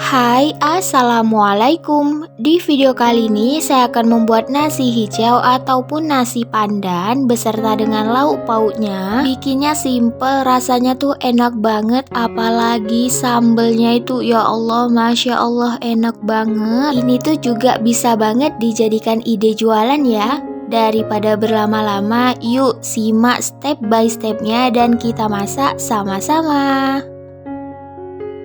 Hai, Assalamualaikum. Di video kali ini saya akan membuat nasi hijau ataupun nasi pandan beserta dengan lauk pauknya. Bikinnya simple, rasanya tuh enak banget, apalagi sambelnya itu ya Allah, Masya Allah enak banget. Ini tuh juga bisa banget dijadikan ide jualan ya. Daripada berlama-lama, yuk simak step by stepnya dan kita masak sama-sama.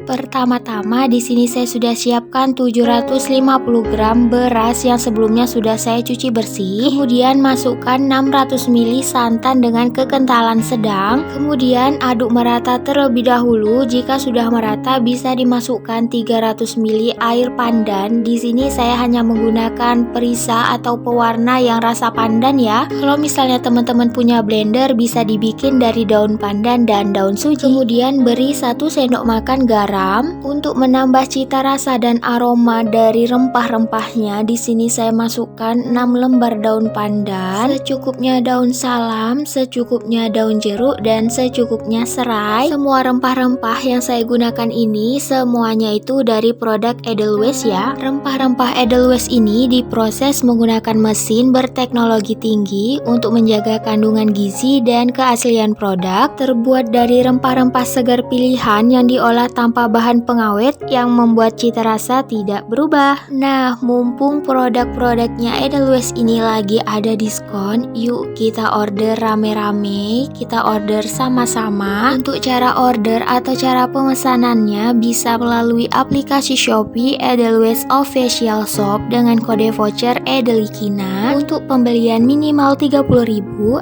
Pertama-tama di sini saya sudah siapkan 750 gram beras yang sebelumnya sudah saya cuci bersih. Kemudian masukkan 600 ml santan dengan kekentalan sedang. Kemudian aduk merata terlebih dahulu. Jika sudah merata bisa dimasukkan 300 ml air pandan. Di sini saya hanya menggunakan perisa atau pewarna yang rasa pandan ya. Kalau misalnya teman-teman punya blender bisa dibikin dari daun pandan dan daun suji. Kemudian beri 1 sendok makan garam untuk menambah cita rasa dan aroma dari rempah-rempahnya. Di sini saya masukkan 6 lembar daun pandan, secukupnya daun salam, secukupnya daun jeruk, dan secukupnya serai. Semua rempah-rempah yang saya gunakan ini semuanya itu dari produk Edelweiss ya. Rempah-rempah Edelweiss ini diproses menggunakan mesin berteknologi tinggi untuk menjaga kandungan gizi dan keaslian produk. Terbuat dari rempah-rempah segar pilihan yang diolah tanpa bahan pengawet yang membuat cita rasa tidak berubah. Nah, mumpung produk-produknya Edelweiss ini lagi ada diskon, yuk kita order rame-rame, kita order sama-sama. Untuk cara order atau cara pemesanannya bisa melalui aplikasi Shopee Edelweiss Official Shop dengan kode voucher Edelikina. Untuk pembelian minimal 30.000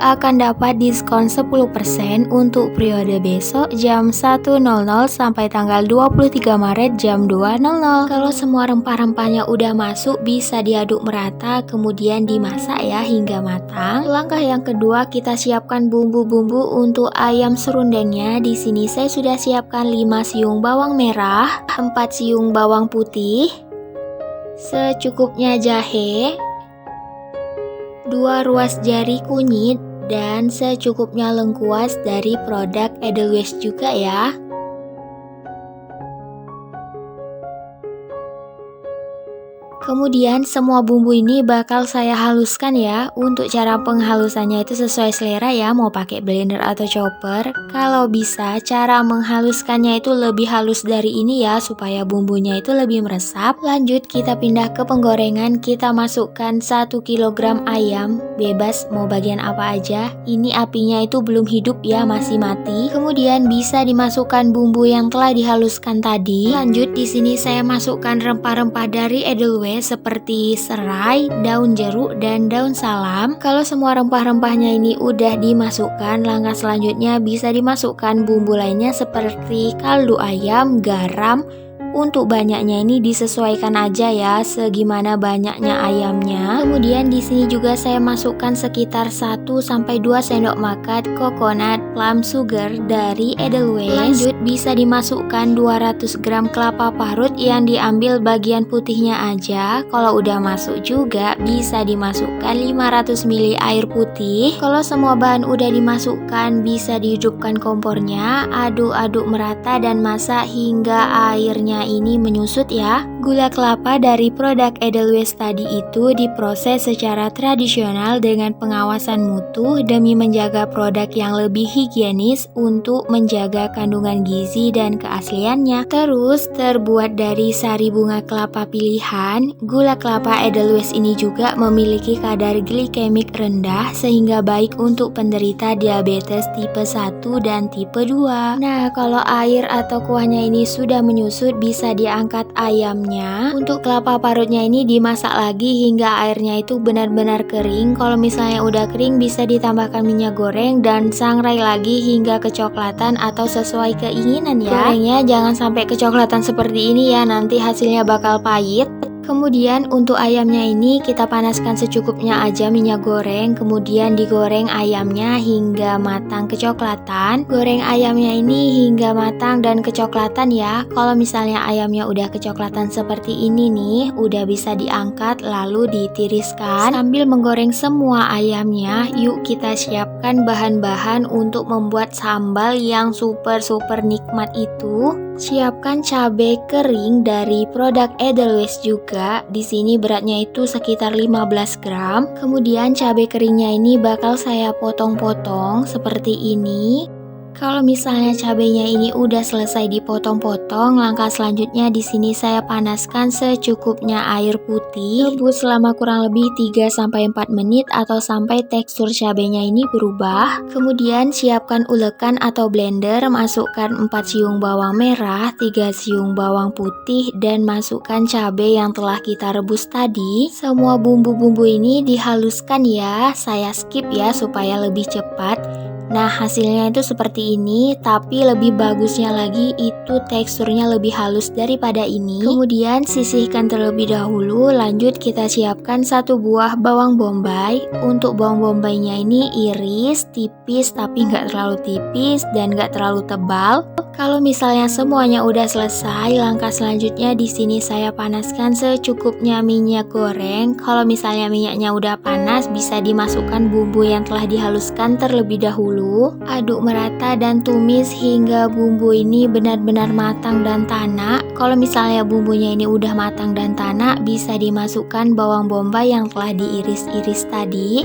akan dapat diskon 10% untuk periode besok jam 1.00 sampai tanggal 23 Maret jam 2.00. Kalau semua rempah-rempahnya udah masuk bisa diaduk merata kemudian dimasak ya hingga matang. Langkah yang kedua kita siapkan bumbu-bumbu untuk ayam serundengnya. Di sini saya sudah siapkan 5 siung bawang merah, 4 siung bawang putih, secukupnya jahe, 2 ruas jari kunyit, dan secukupnya lengkuas dari produk Edelweiss juga ya. Kemudian semua bumbu ini bakal saya haluskan ya. Untuk cara penghalusannya itu sesuai selera ya, mau pakai blender atau chopper. Kalau bisa cara menghaluskannya itu lebih halus dari ini ya, supaya bumbunya itu lebih meresap. Lanjut kita pindah ke penggorengan. Kita masukkan 1 kg ayam, bebas mau bagian apa aja. Ini apinya itu belum hidup ya, masih mati. Kemudian bisa dimasukkan bumbu yang telah dihaluskan tadi. Lanjut di sini saya masukkan rempah-rempah dari Edelweiss seperti serai, daun jeruk, dan daun salam. Kalau semua rempah-rempahnya ini udah dimasukkan, langkah selanjutnya bisa dimasukkan bumbu lainnya seperti kaldu ayam, garam. Untuk banyaknya ini disesuaikan aja ya, segimana banyaknya ayamnya. Kemudian di sini juga saya masukkan sekitar 1-2 sendok makan coconut plum sugar dari Edelweiss. Lanjut bisa dimasukkan 200 gram kelapa parut yang diambil bagian putihnya aja. Kalau udah masuk juga bisa dimasukkan 500 ml air putih. Kalau semua bahan udah dimasukkan bisa dihidupkan kompornya, aduk-aduk merata dan masak hingga airnya ini menyusut ya. Gula kelapa dari produk Edelweiss tadi itu diproses secara tradisional dengan pengawasan mutu demi menjaga produk yang lebih higienis untuk menjaga kandungan gizi dan keasliannya. Terus terbuat dari sari bunga kelapa pilihan. Gula kelapa Edelweiss ini juga memiliki kadar glikemik rendah sehingga baik untuk penderita diabetes tipe 1 dan tipe 2. Nah, kalau air atau kuahnya ini sudah menyusut bisa diangkat ayamnya. Untuk kelapa parutnya ini dimasak lagi hingga airnya itu benar-benar kering. Kalau misalnya udah kering bisa ditambahkan minyak goreng dan sangrai lagi hingga kecoklatan atau sesuai keinginan ya. Gorengnya jangan sampai kecoklatan seperti ini ya, nanti hasilnya bakal pahit. Kemudian untuk ayamnya ini kita panaskan secukupnya aja minyak goreng, kemudian digoreng ayamnya hingga matang kecoklatan. Goreng ayamnya ini hingga matang dan kecoklatan ya. Kalau misalnya ayamnya udah kecoklatan seperti ini nih, udah bisa diangkat lalu ditiriskan. Sambil menggoreng semua ayamnya, yuk kita siapkan bahan-bahan untuk membuat sambal yang super nikmat itu. Siapkan cabai kering dari produk Edelweiss juga. Di sini beratnya itu sekitar 15 gram. Kemudian cabai keringnya ini bakal saya potong-potong seperti ini. Kalau misalnya cabenya ini udah selesai dipotong-potong, langkah selanjutnya di sini saya panaskan secukupnya air putih. Rebus selama kurang lebih 3-4 menit atau sampai tekstur cabenya ini berubah. Kemudian siapkan ulekan atau blender, masukkan 4 siung bawang merah, 3 siung bawang putih, dan masukkan cabai yang telah kita rebus tadi. Semua bumbu-bumbu ini dihaluskan ya, saya skip ya supaya lebih cepat. Nah, hasilnya itu seperti ini, tapi lebih bagusnya lagi itu teksturnya lebih halus daripada ini. Kemudian sisihkan terlebih dahulu, lanjut kita siapkan 1 buah bawang bombay. Untuk bawang bombaynya ini iris, tipis tapi nggak terlalu tipis dan nggak terlalu tebal. Kalau misalnya semuanya udah selesai, langkah selanjutnya di sini saya panaskan secukupnya minyak goreng. Kalau misalnya minyaknya udah panas, bisa dimasukkan bumbu yang telah dihaluskan terlebih dahulu. Aduk merata dan tumis hingga bumbu ini benar-benar matang dan tanak. Kalau misalnya bumbunya ini udah matang dan tanak, bisa dimasukkan bawang bombay yang telah diiris-iris tadi.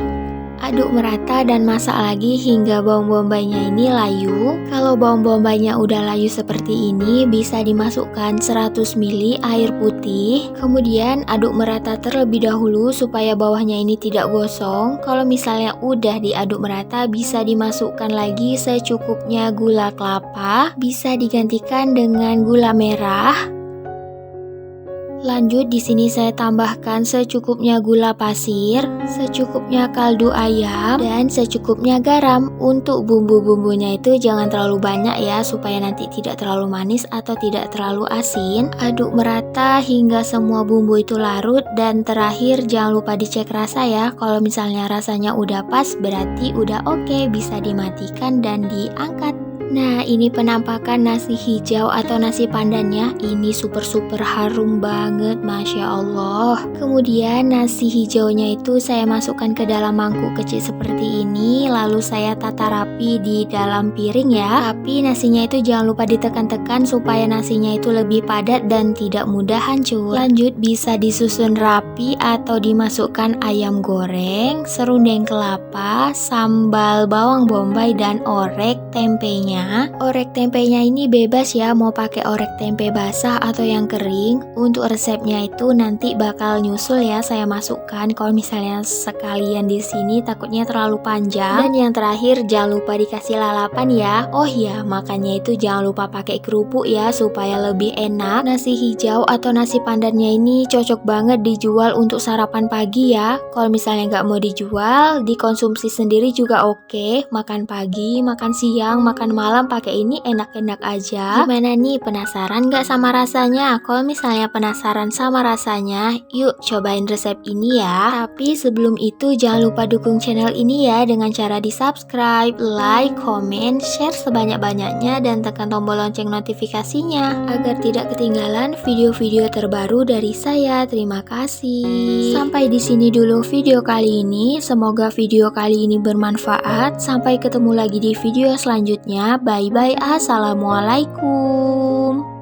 Aduk merata dan masak lagi hingga bawang bombaynya ini layu. Kalau bawang bombaynya udah layu seperti ini, bisa dimasukkan 100 ml air putih. Kemudian aduk merata terlebih dahulu supaya bawahnya ini tidak gosong. Kalau misalnya udah diaduk merata, bisa dimasukkan lagi secukupnya gula kelapa. Bisa digantikan dengan gula merah. Lanjut di sini saya tambahkan secukupnya gula pasir, secukupnya kaldu ayam, dan secukupnya garam. Untuk bumbu-bumbunya itu jangan terlalu banyak ya, supaya nanti tidak terlalu manis atau tidak terlalu asin. Aduk merata hingga semua bumbu itu larut, dan terakhir jangan lupa dicek rasa ya. Kalau misalnya rasanya udah pas, berarti udah oke, bisa dimatikan dan diangkat. Nah, ini penampakan nasi hijau atau nasi pandannya. Ini super harum banget, Masya Allah. Kemudian nasi hijaunya itu saya masukkan ke dalam mangkuk kecil seperti ini. Lalu saya tata rapi di dalam piring ya. Tapi nasinya itu jangan lupa ditekan-tekan supaya nasinya itu lebih padat dan tidak mudah hancur. Lanjut bisa disusun rapi atau dimasukkan ayam goreng, serundeng kelapa, sambal bawang bombay, dan orek tempenya. Orek tempenya ini bebas ya, mau pakai orek tempe basah atau yang kering. Untuk resepnya itu nanti bakal nyusul ya, saya masukkan. Kalau misalnya sekalian di sini takutnya terlalu panjang. Dan yang terakhir jangan lupa dikasih lalapan ya. Oh ya, makanya itu jangan lupa pakai kerupuk ya supaya lebih enak. Nasi hijau atau nasi pandannya ini cocok banget dijual untuk sarapan pagi ya. Kalau misalnya nggak mau dijual, dikonsumsi sendiri juga oke. Makan pagi, makan siang, makan malam pakai ini enak-enak aja. Gimana nih, penasaran gak sama rasanya? Kalau misalnya penasaran sama rasanya, yuk cobain resep ini ya. Tapi sebelum itu jangan lupa dukung channel ini ya dengan cara di subscribe, like, comment, share sebanyak-banyaknya, dan tekan tombol lonceng notifikasinya agar tidak ketinggalan video-video terbaru dari saya. Terima kasih. Sampai di sini dulu video kali ini. Semoga video kali ini bermanfaat. Sampai ketemu lagi di video selanjutnya. Bye bye, assalamualaikum.